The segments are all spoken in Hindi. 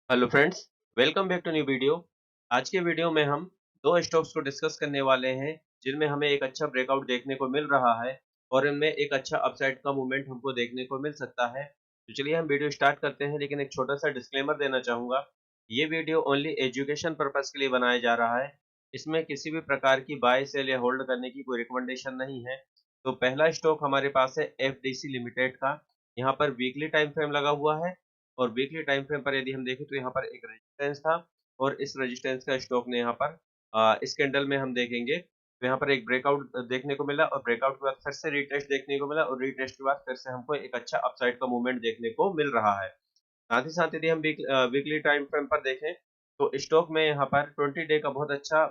Hello friends, welcome back to new video. आज के वीडियो में हम दो स्टॉक्स को डिस्कस करने वाले हैं जिनमें हमें एक अच्छा ब्रेकआउट देखने को मिल रहा है और इनमें एक अच्छा अपसाइड का मूवमेंट हमको देखने को मिल सकता है। तो चलिए हम वीडियो स्टार्ट करते हैं, लेकिन एक छोटा सा डिस्क्लेमर देना चाहूँगा। ये वीडियो ओनली एजुकेशन पर्पस के लिए बनाया जा रहा है। इसमें किसी भी प्रकार की बाय, सेल या होल्ड करने की कोई रिकमेंडेशन नहीं है। तो पहला स्टॉक हमारे पास है एफडीसी लिमिटेड का। यहाँ पर वीकली टाइम फ्रेम लगा हुआ है और वीकली टाइम फ्रेम पर यदि हम देखें तो यहाँ पर एक रेजिस्टेंस था और इस रेजिस्टेंस का स्टॉक ने यहाँ पर इस कैंडल में हम देखेंगे तो यहाँ पर एक ब्रेकआउट देखने को मिला और ब्रेकआउट के बाद फिर से रीटेस्ट देखने को मिला और रीटेस्ट के बाद फिर से हमको एक अच्छा अपसाइड का मूवमेंट देखने को मिल रहा है। साथ ही साथ यदि हम वीकली टाइम फ्रेम पर देखें तो स्टॉक में यहाँ पर 20 डे का बहुत अच्छा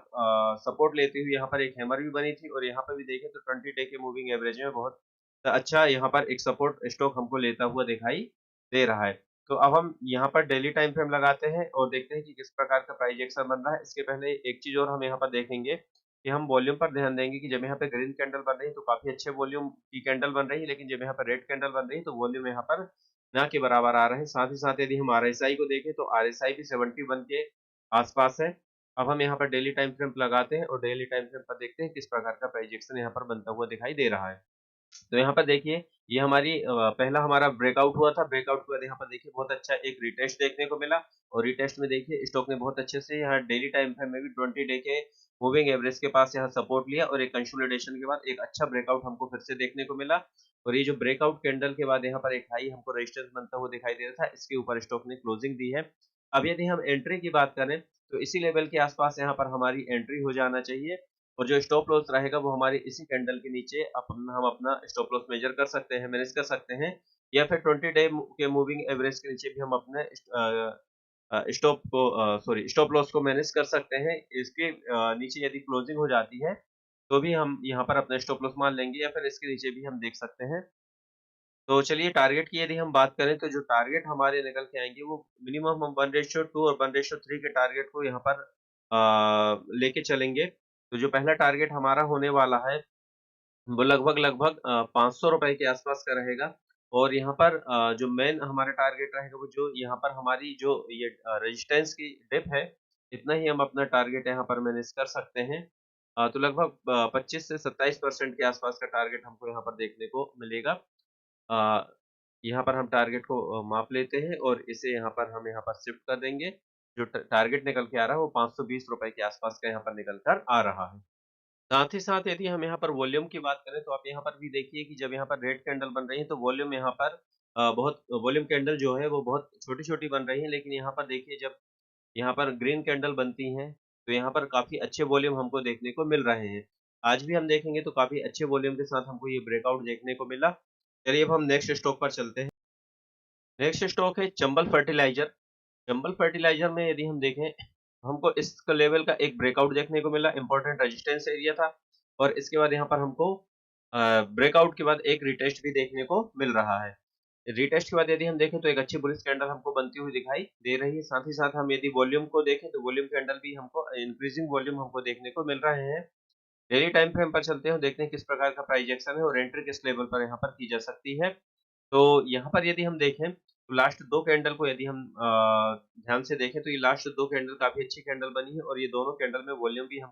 सपोर्ट लेते हुए यहाँ पर एक हैमर भी बनी थी और यहाँ पर भी देखें तो 20 डे के मूविंग एवरेज में बहुत अच्छा यहाँ पर एक सपोर्ट स्टॉक हमको लेता हुआ दिखाई दे रहा है। तो अब हम यहाँ पर डेली टाइम फ्रेम लगाते हैं और देखते हैं कि किस प्रकार का प्राइस एक्शन बन रहा है। इसके पहले एक चीज और हम यहाँ पर देखेंगे कि हम वॉल्यूम पर ध्यान देंगे कि जब यहाँ पे ग्रीन कैंडल बन रही है तो काफी अच्छे वॉल्यूम की कैंडल बन रही है, लेकिन जब यहाँ पर रेड कैंडल बन रही है तो वॉल्यूम यहाँ पर ना के बराबर आ रहे हैं। साथ ही साथ यदि हम आरएसआई को देखें तो आरएसआई भी 71 के आसपास है। अब हम यहाँ पर डेली टाइम फ्रेम लगाते हैं और डेली टाइम फ्रेम पर देखते हैं किस प्रकार का प्राइस एक्शन यहाँ पर बनता हुआ दिखाई दे रहा है। तो यहाँ पर देखिए ये हमारी पहला हमारा ब्रेकआउट हुआ था। ब्रेकआउट के बाद यहाँ पर देखिए बहुत अच्छा एक रिटेस्ट देखने को मिला और रिटेस्ट में देखिए स्टॉक ने बहुत अच्छे से यहाँ डेली टाइम फ्रेम में भी 20 डे के मूविंग एवरेज के पास यहाँ सपोर्ट लिया और एक कंसोलिडेशन के बाद एक अच्छा ब्रेकआउट हमको फिर से देखने को मिला। और ये जो ब्रेकआउट कैंडल के बाद यहाँ पर एक हाई हमको रेजिस्टेंस बनता हुआ दिखाई दे रहा था, इसके ऊपर स्टॉक ने क्लोजिंग दी है। अब यदि हम एंट्री की बात करें तो इसी लेवल के आसपास यहाँ पर हमारी एंट्री हो जाना चाहिए और जो स्टॉप लॉस रहेगा वो हमारे इसी कैंडल के नीचे हम अपना स्टॉप लॉस मेजर कर सकते हैं, मैनेज कर सकते हैं, या फिर 20 डे के मूविंग एवरेज के नीचे भी हम अपने स्टॉप लॉस को मैनेज कर सकते हैं। इसके नीचे यदि क्लोजिंग हो जाती है तो भी हम यहाँ पर अपना स्टॉप लॉस मान लेंगे या फिर इसके नीचे भी हम देख सकते हैं। तो चलिए टारगेट की यदि हम बात करें तो जो टारगेट हमारे निकल के आएंगे वो मिनिमम हम 1:2 और 1:3 के टारगेट को यहाँ पर लेके चलेंगे। तो जो पहला टारगेट हमारा होने वाला है वो लगभग लगभग 500 रुपए के आसपास का रहेगा और यहाँ पर जो मेन हमारा टारगेट रहेगा वो जो यहाँ पर हमारी जो ये रेजिस्टेंस की डिप है, इतना ही हम अपना टारगेट यहाँ पर मैनेज कर सकते हैं। तो लगभग 25 से 27% के आसपास का टारगेट हमको यहाँ पर देखने को मिलेगा। अ, यहाँ पर हम टारगेट को माप लेते हैं और इसे यहाँ पर शिफ्ट कर देंगे। जो टारगेट निकल के आ रहा है वो 520 रुपए के आसपास का यहाँ पर निकल कर आ रहा है। साथ ही साथ यदि हम यहाँ पर वॉल्यूम की बात करें तो आप यहाँ पर भी देखिए कि जब यहाँ पर रेड कैंडल बन रही है तो वॉल्यूम यहाँ पर बहुत वॉल्यूम कैंडल जो है वो बहुत छोटी-छोटी बन रही है, लेकिन यहाँ पर देखिए जब यहाँ पर ग्रीन कैंडल बनती हैं तो यहाँ पर काफ़ी अच्छे वॉल्यूम हमको देखने को मिल रहे हैं। आज भी हम देखेंगे तो काफ़ी अच्छे वॉल्यूम के साथ हमको ये ब्रेकआउट देखने को मिला। चलिए अब हम नेक्स्ट स्टॉक पर चलते हैं। नेक्स्ट स्टॉक है चंबल फर्टिलाइज़र। चंबल फर्टिलाइज़र में यदि हम देखें, हमको इस लेवल का एक ब्रेकआउट देखने को मिला, इम्पोर्टेंट रेजिस्टेंस एरिया था और इसके बाद यहाँ पर हमको ब्रेकआउट के बाद एक रिटेस्ट भी देखने को मिल रहा है। रिटेस्ट के बाद यदि हम देखें तो एक अच्छी बुलिश कैंडल हमको बनती हुई दिखाई दे रही है। साथ ही साथ हम यदि वॉल्यूम को देखें तो वॉल्यूम कैंडल भी हमको इंक्रीजिंग वॉल्यूम हमको देखने को मिल रहे हैं। डेली टाइम फ्रेम पर चलते हैं और देखते हैं किस प्रकार का प्राइस एक्शन है और एंट्री किस लेवल पर यहाँ पर की जा सकती है। तो यहाँ पर यदि हम देखें तो लास्ट 2 कैंडल को यदि हम ध्यान से देखें तो ये लास्ट 2 कैंडल काफ़ी अच्छी कैंडल बनी है और ये दोनों कैंडल में वॉल्यूम भी हम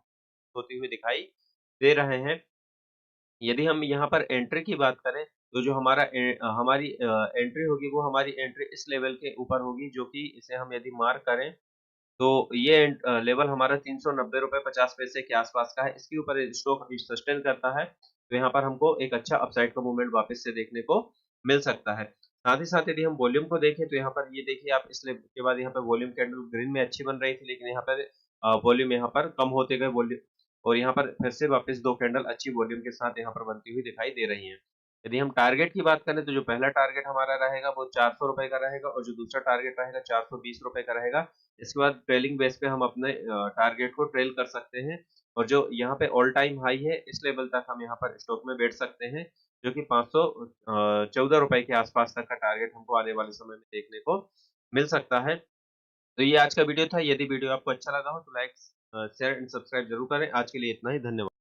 होती हुई दिखाई दे रहे हैं। यदि हम यहाँ पर एंट्री की बात करें तो जो हमारी एंट्री होगी वो हमारी एंट्री इस लेवल के ऊपर होगी, जो कि इसे हम यदि मार्क करें तो ये लेवल हमारा 390 रुपए 50 पैसे के आसपास का है। इसके ऊपर स्टॉक अभी सस्टेन करता है तो यहाँ पर हमको एक अच्छा अपसाइड का मूवमेंट वापस से देखने को मिल सकता है। साथ ही साथ यदि हम वॉल्यूम को देखें तो यहाँ पर ये देखिए आप इस लेवल के बाद यहाँ पर वॉल्यूम कैंडल ग्रीन में अच्छी बन रही थी, लेकिन यहाँ पर वॉल्यूम यहाँ पर कम होते गए वॉल्यूम और यहाँ पर फिर से वापस 2 कैंडल अच्छी वॉल्यूम के साथ यहाँ पर बनती हुई दिखाई दे रही हैं। यदि हम टारगेट की बात करें तो जो पहला टारगेट हमारा रहेगा वो 400 रुपए का रहेगा और जो दूसरा टारगेट रहेगा 420 रुपए का रहेगा। इसके बाद ट्रेलिंग बेस पे हम अपने टारगेट को ट्रेल कर सकते हैं और जो यहाँ पे ऑल टाइम हाई है इस लेवल तक हम यहाँ पर स्टॉक में बैठ सकते हैं, जो कि 514 रुपए के आसपास तक का टारगेट हमको आने वाले समय में देखने को मिल सकता है। तो ये आज का वीडियो था। यदि वीडियो आपको अच्छा लगा हो तो लाइक शेयर एंड सब्सक्राइब जरूर करें। आज के लिए इतना ही, धन्यवाद।